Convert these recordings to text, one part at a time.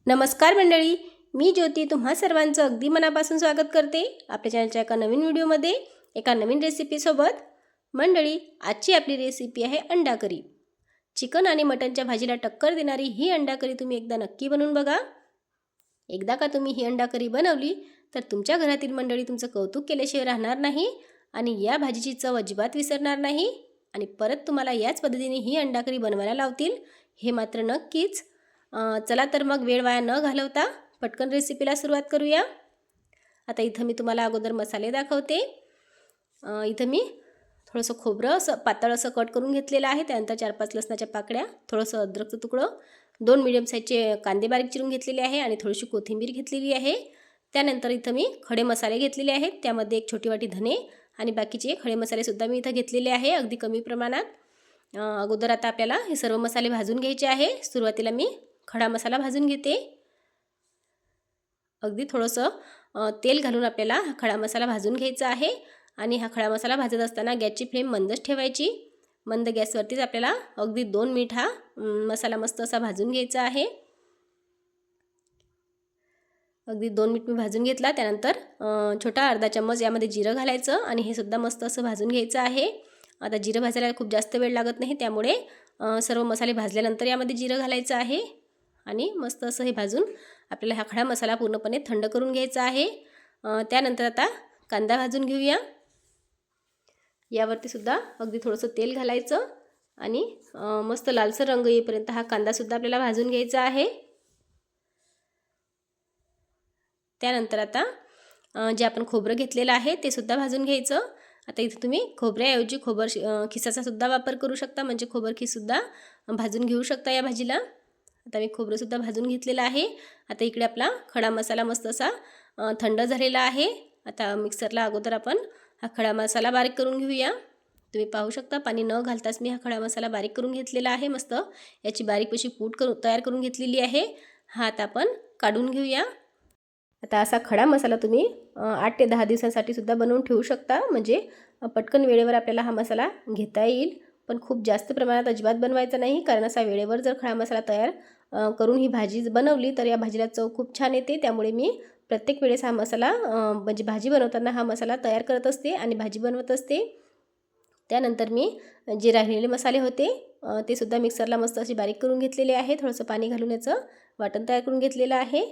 नमस्कार मंडळी, मी ज्योती तुम्हा सर्वांचं अगदी मनापासून स्वागत करते आपल्या चॅनलच्या एका नवीन व्हिडिओमध्ये एका नवीन रेसिपीसोबत। मंडळी, आजची आपली रेसिपी आहे अंडा करी। चिकन आणि मटनच्या भाजीला टक्कर देणारी ही अंडा करी तुम्ही एकदा नक्की बनवून बघा। एकदा का तुम्ही ही अंडा करी बनवली तर तुमच्या घरातील मंडळी तुमचं कौतुक केल्याशिवाय राहणार नाही आणि या भाजीची चव अजिबात विसरणार नाही आणि परत तुम्हाला याच पद्धतीने ही अंडा करी बनवायला लावतील, हे मात्र नक्कीच। चला तर मग वेळ वाया न घालवता पटकन रेसिपीला सुरुवात करूया। आता इथं मी तुम्हाला अगोदर मसाले दाखवते। इथं मी थोडंसं खोबरं असं पातळ असं कट करून घेतलेलं आहे। त्यानंतर 4-5 लसणाच्या पाकळ्या, थोडंसं अद्रकचं तुकडं, 2 मीडियम साईजचे कांदे बारीक चिरून घेतलेले आहे आणि थोडीशी कोथिंबीर घेतलेली आहे। त्यानंतर इथं मी खडे मसाले घेतलेले आहेत, त्यामध्ये 1 छोटी वाटी धने आणि बाकीचे खडे मसालेसुद्धा मी इथं घेतलेले आहे, अगदी कमी प्रमाणात। अगोदर आता आपल्याला हे सर्व मसाले भाजून घ्यायचे आहे। सुरुवातीला मी खडा मसाला भाजून घेते। अगदी थोडंसं तेल घालून आपल्याला हा खडा मसाला भाजून घ्यायचा आहे आणि हा खडा मसाला भाजत असताना गॅसची फ्लेम मंदच ठेवायची। मंद गॅसवरतीच आपल्याला अगदी 2 मिनिट हा मसाला मस्त असा भाजून घ्यायचा आहे। अगदी 2 मिनिट मी भाजून घेतला। त्यानंतर छोटा अर्धा चम्मच यामध्ये जिरं घालायचं आणि हे सुद्धा मस्त असं भाजून घ्यायचं आहे। आता जिरं भाजायला खूप जास्त वेळ लागत नाही, त्यामुळे सर्व मसाले भाजल्यानंतर यामध्ये जिरं घालायचं आहे आणि मस्त असं हे भाजून आपल्याला हा खडा मसाला पूर्णपणे थंड करून घ्यायचा आहे। त्यानंतर आता कांदा भाजून घेऊया। यावरती सुद्धा अगदी थोडंसं तेल घालायचं आणि मस्त लालसर रंग येईपर्यंत हा कांदासुद्धा आपल्याला भाजून घ्यायचा आहे। त्यानंतर आता जे आपण खोबरं घेतलेलं आहे ते सुद्धा भाजून घ्यायचं। आता इथे तुम्ही खोबऱ्याऐवजी खिसाचा सुद्धा वापर करू शकता, म्हणजे खोबरखीसुद्धा भाजून घेऊ शकता या भाजीला। आता मी खोबरंसुद्धा भाजून घेतलेलं आहे। आता इकडे आपला खडा मसाला मस्त असा थंड झालेला आहे। आता मिक्सरला अगोदर आपण हा खडा मसाला बारीक करून घेऊया। तुम्ही पाहू शकता पाणी न घालताच मी हा खडा मसाला बारीक करून घेतलेला आहे। मस्त याची बारीक अशी पूड तयार करून घेतलेली आहे। हा आता आपण काढून घेऊया। आता असा खडा मसाला तुम्ही 8 ते 10 दिवसांसाठी सुद्धा बनवून ठेवू शकता, म्हणजे पटकन वेळेवर आपल्याला हा मसाला घेता येईल। पण खूप जास्त प्रमाणात अजिबात बनवायचा नाही, कारण असा वेळेवर जर खडा मसाला तयार करून ही भाजी बनवली तर या भाजीला चव खूप छान येते। त्यामुळे मी प्रत्येक वेळेस हा मसाला म्हणजे भाजी बनवताना हा मसाला तयार करत असते आणि भाजी बनवत असते। त्यानंतर मी जे राहिलेले मसाले होते ते सुद्धा मिक्सरला मस्त अशी बारीक करून घेतलेले आहे। थोडंसं पाणी घालून याचं वाटण तयार करून घेतलेलं आहे।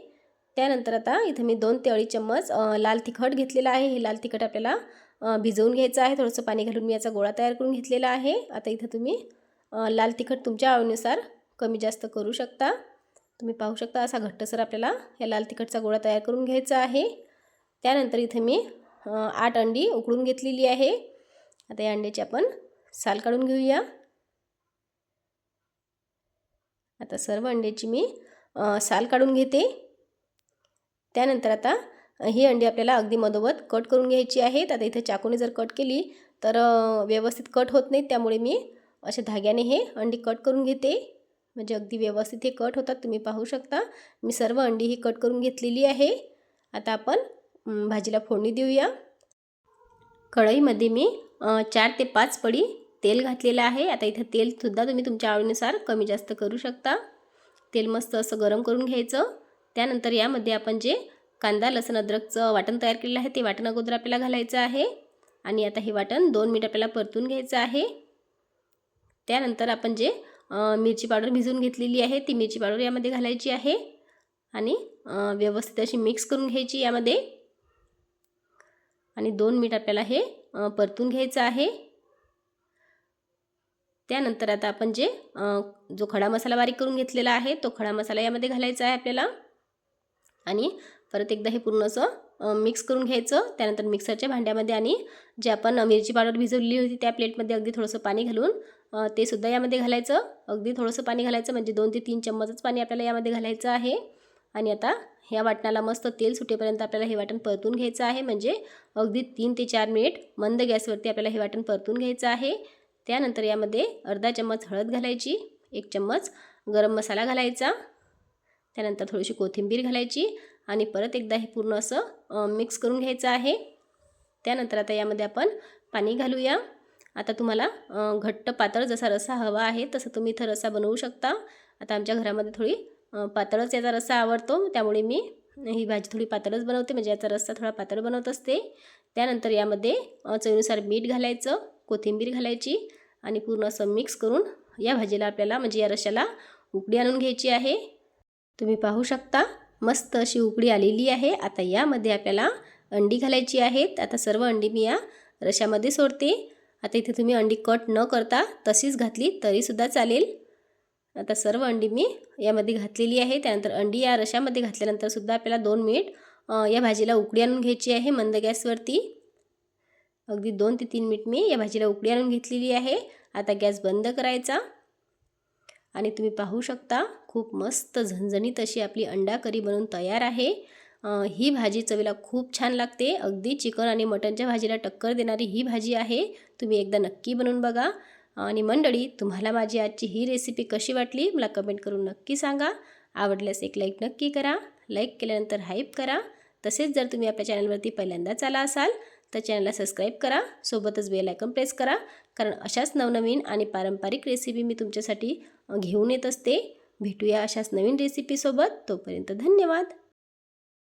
त्यानंतर आता इथं मी 2 ते 2.5 चम्मच लाल तिखट घेतलेलं आहे। हे लाल तिखट आपल्याला भिजवून घ्यायचं आहे। थोडंसं पाणी घालून मी याचा गोळा तयार करून घेतलेला आहे। आता इथं तुम्ही लाल तिखट तुमच्या आवडीनुसार कमी जास्त करू शकता। तुम्ही पाहू शकता असा घट्टसर आपल्याला या लाल तिखटचा गोळा तयार करून घ्यायचा आहे। त्यानंतर इथं मी 8 अंडी उकळून घेतलेली आहे। आता या अंड्याची आपण साल काढून घेऊया। आता सर्व अंड्याची मी साल काढून घेते। त्यानंतर आता ही अंडी आपल्याला अगदी मधोमध कट करून घ्यायची आहेत। आता इथे चाकूने जर कट केली तर व्यवस्थित कट होत नाही, त्यामुळे मी अशा धाग्याने हे अंडी कट करून घेते, म्हणजे अगदी व्यवस्थित हे कट होतात। तुम्ही पाहू शकता मी सर्व अंडी ही कट करून घेतलेली आहे। आता आपण भाजीला फोडणी देऊया। कढईमध्ये मी 4 ते 5 पडी तेल घातलेलं आहे। आता इथे तेलसुद्धा तुम्ही तुमच्या आवडीनुसार कमी जास्त करू शकता। तेल मस्त असं गरम करून घ्यायचं। त्यानंतर यामध्ये आपण जे कांदा लसूण अद्रकचं वाटण तयार केलेलं आहे ते वाटण अगोदर आपल्याला घालायचं आहे आणि आता हे वाटण 2 मिनिट आपल्याला परतून घ्यायचं आहे। त्यानंतर आपण जे मिरची पावडर भिजवून घेतलेली आहे ती मिरची पावडर यामध्ये घालायची आहे आणि व्यवस्थित अशी मिक्स करून घ्यायची यामध्ये आणि 2 मिनिट आपल्याला हे परतून घ्यायचं आहे। त्यानंतर आता आपण जो खडा मसाला बारीक करून घेतलेला आहे तो खडा मसाला यामध्ये घालायचा आहे आपल्याला आणि परत एकदा हे पूर्ण असं मिक्स करून घ्यायचं। त्यानंतर मिक्सरच्या भांड्यामध्ये आणि जे आपण मिरची पावडर भिजवलेली होती त्या प्लेटमध्ये अगदी थोडंसं पाणी घालून ते सुद्धा यामध्ये घालायचं। अगदी थोडंसं पाणी घालायचं, म्हणजे 2 ते 3 चम्मचच पाणी आपल्याला यामध्ये घालायचं आहे आणि आता ह्या वाटणाला मस्त तेल सुटेपर्यंत आपल्याला हे वाटण परतून घ्यायचं आहे, म्हणजे अगदी 3 ते 4 मिनिट मंद गॅसवरती आपल्याला हे वाटण परतून घ्यायचं आहे। त्यानंतर यामध्ये अर्धा चम्मच हळद घालायची, 1 चम्मच गरम मसाला घालायचा, त्यानंतर थोडीशी कोथिंबीर घालायची आणि परत एकदा हे पूर्ण असं मिक्स करून घ्यायचं आहे। त्यानंतर आता यामध्ये आपण पाणी घालूया। आता तुम्हाला घट्ट पातळ जसा रस्सा हवा आहे तसं तुम्ही इथं रस्सा बनवू शकता। आता आमच्या घरामध्ये थोडी पातळच याचा रस्सा आवडतो, त्यामुळे मी ही भाजी थोडी पातळच बनवते, म्हणजे याचा रस्सा थोडा पातळ बनवत असते. त्यानंतर यामध्ये चवीनुसार मीठ घालायचं, कोथिंबीर घालायची आणि पूर्ण असं मिक्स करून या भाजीला आपल्याला म्हणजे या रश्श्याला उकळी आणून घ्यायची आहे. तुम्ही पाहू शकता मस्त अशी उकळी आलेली आहे. आता यामध्ये आपल्याला अंडी घालायची आहेत. आता सर्व अंडी मी या रश्श्यामध्ये सोडते. आता इथे तुम्ही अंडी कट न करता तशीच घातली तरीसुद्धा चालेल. आता सर्व अंडी मी यामध्ये घातलेली आहे. त्यानंतर अंडी या रश्श्यामध्ये घातल्यानंतर सुद्धा आपल्याला 2 मिनिट या भाजीला उकळी आणून घ्यायची आहे मंद गॅसवरती. अगदी 2 ते 3 मिनिट मी या भाजीला उकळी आणून घेतलेली आहे. आता गॅस बंद करायचा आणि तुम्ही पाहू शकता खूप मस्त झणझणीत अशी आपली अंडा करी बनवून तयार आहे. ही भाजी चवीला खूप छान लागते. अगदी चिकन आणि मटनच्या भाजीला टक्कर देणारी ही भाजी आहे. तुम्ही एकदा नक्की बनवून बघा. आणि मंडळी, तुम्हाला माझी आजची ही रेसिपी कशी वाटली मला कमेंट करून नक्की सांगा. आवडल्यास एक लाईक नक्की करा. लाईक केल्यानंतर हाईप करा. तसेच जर तुम्ही आपल्या चॅनलवरती पहिल्यांदाच आला असाल तर चॅनलला सबस्क्राईब करा. सोबतच बेल आयकॉन प्रेस करा, कारण अशाच नवनवीन आणि पारंपरिक रेसिपी मी तुमच्यासाठी घेऊन येत असते. भेटूया अशाच नवीन रेसिपीसोबत. तोपर्यंत धन्यवाद.